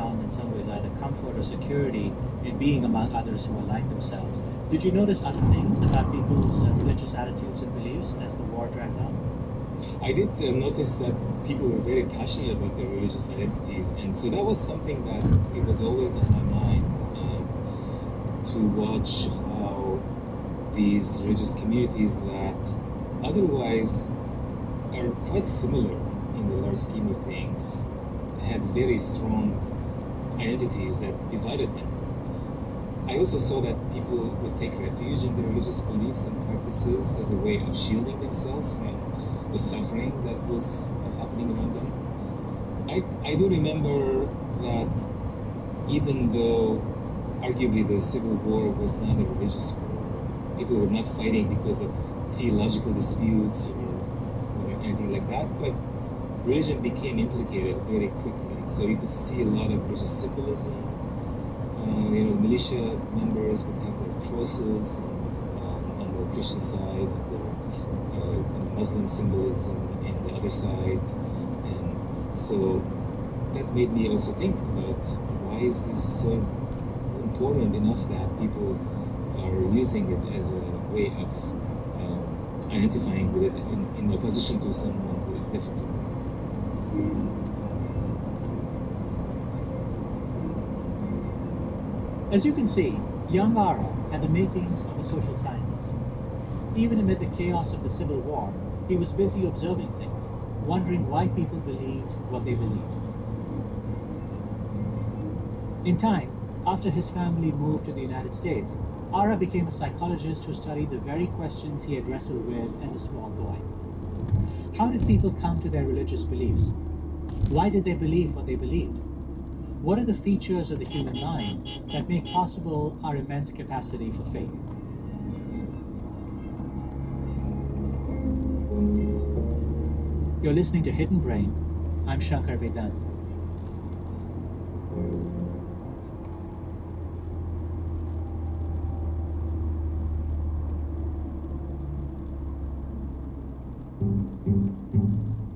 found in some ways either comfort or security in being among others who are like themselves. Did you notice other things about people's religious attitudes and beliefs as the war dragged on? I did notice that people were very passionate about their religious identities, and so that was something that it was always on my mind to watch how these religious communities that otherwise are quite similar in the large scheme of things had very strong identities that divided them. I also saw that people would take refuge in their religious beliefs and practices as a way of shielding themselves from the suffering that was happening around them. I do remember that even though arguably the Civil War was not a religious war, people were not fighting because of theological disputes or anything like that, but religion became implicated very quickly. So you could see a lot of religious symbolism. Militia members would have their crosses on the Christian side, the Muslim symbolism in the other side, and so that made me also think about why is this so important enough that people are using it as a way of identifying with it in opposition to someone who is different from them. As you can see, young Ara had the makings of a social scientist. Even amid the chaos of the Civil War, he was busy observing things, wondering why people believed what they believed. In time, after his family moved to the United States, Ara became a psychologist who studied the very questions he had wrestled with as a small boy. How did people come to their religious beliefs? Why did they believe what they believed? What are the features of the human mind that make possible our immense capacity for faith? You're listening to Hidden Brain. I'm Shankar Vedant.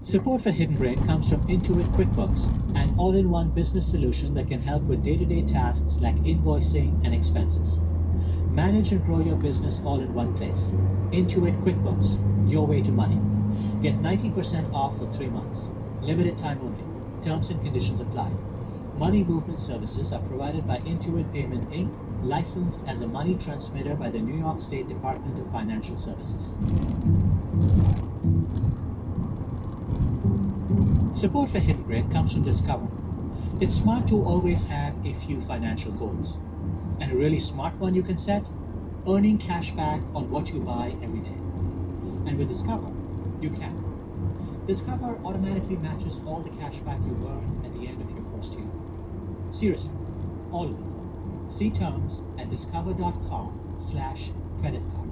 Support for Hidden Brain comes from Intuit QuickBooks, an all-in-one business solution that can help with day-to-day tasks like invoicing and expenses. Manage and grow your business all in one place. Intuit QuickBooks, your way to money. Get 90% off for 3 months. Limited time only. Terms and conditions apply. Money movement services are provided by Intuit Payment Inc., licensed as a money transmitter by the New York State Department of Financial Services. Support for Hidden Brain comes from Discover. It's smart to always have a few financial goals. And a really smart one you can set, earning cash back on what you buy every day. And with Discover, you can. Discover automatically matches all the cash back you earn at the end of your first year. Seriously, all of it. See terms at discover.com/credit card.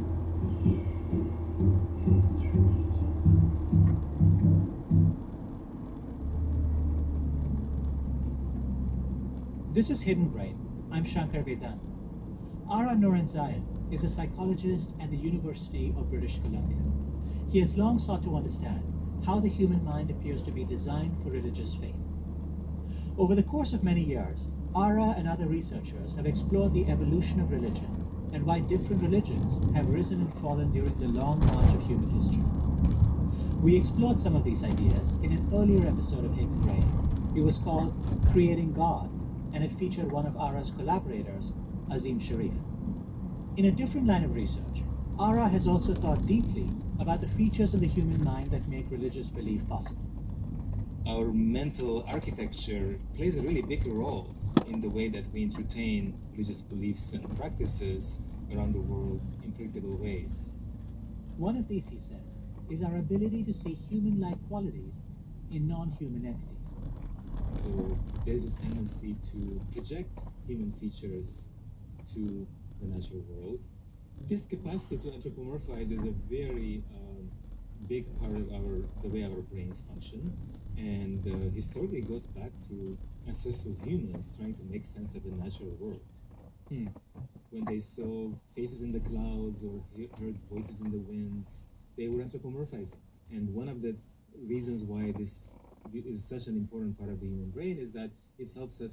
This is Hidden Brain. I'm Shankar Vedant. Ara Norenzayan is a psychologist at the University of British Columbia. He has long sought to understand how the human mind appears to be designed for religious faith. Over the course of many years, Ara and other researchers have explored the evolution of religion and why different religions have risen and fallen during the long march of human history. We explored some of these ideas in an earlier episode of Hidden Brain. It was called Creating God, and it featured one of Ara's collaborators, Azim Sharif. In a different line of research, Ara has also thought deeply about the features of the human mind that make religious belief possible. Our mental architecture plays a really big role in the way that we entertain religious beliefs and practices around the world in predictable ways. One of these, he says, is our ability to see human-like qualities in non-human entities. So there's this tendency to project human features to the natural world. This capacity to anthropomorphize is a very big part of the way our brains function, and historically goes back to ancestral humans trying to make sense of the natural world. When they saw faces in the clouds or heard voices in the winds, they were anthropomorphizing. And one of the reasons why this is such an important part of the human brain is that it helps us